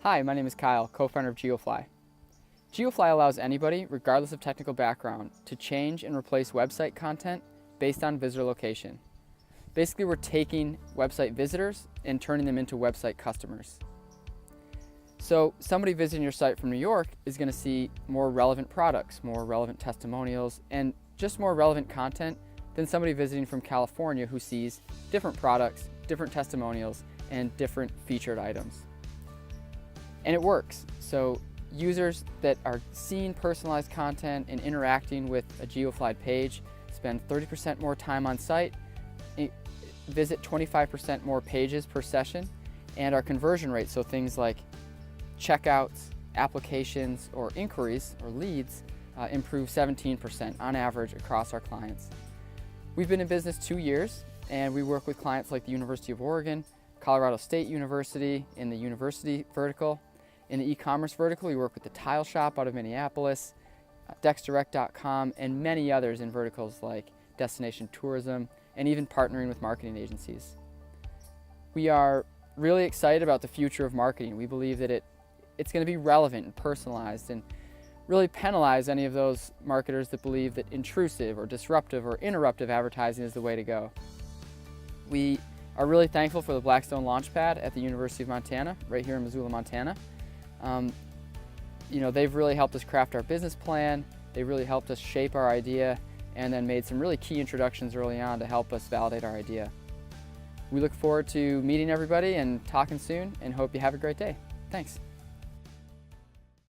Hi, my name is Kyle, co-founder of GeoFli. GeoFli allows anybody, regardless of technical background, to change and replace website content based on visitor location. Basically, we're taking website visitors and turning them into website customers. So somebody visiting your site from New York is going to see more relevant products, more relevant testimonials, and just more relevant content than somebody visiting from California who sees different products, different testimonials, and different featured items. And it works. So users that are seeing personalized content and interacting with a GeoFli page spend 30% more time on site, visit 25% more pages per session, and our conversion rate, so things like checkouts, applications, or inquiries or leads, improve 17% on average across our clients. We've been in business 2 years, and we work with clients like the University of Oregon, Colorado State University in the university vertical. In the e-commerce vertical, we work with the Tile Shop out of Minneapolis, DexDirect.com, and many others in verticals like destination tourism, and even partnering with marketing agencies. We are really excited about the future of marketing. We believe that it's going to be relevant and personalized and really penalize any of those marketers that believe that intrusive or disruptive or interruptive advertising is the way to go. We are really thankful for the Blackstone Launchpad at the University of Montana, right here in Missoula, Montana. They've really helped us craft our business plan. They really helped us shape our idea and then made some really key introductions early on to help us validate our idea. We look forward to meeting everybody and talking soon and hope you have a great day. Thanks.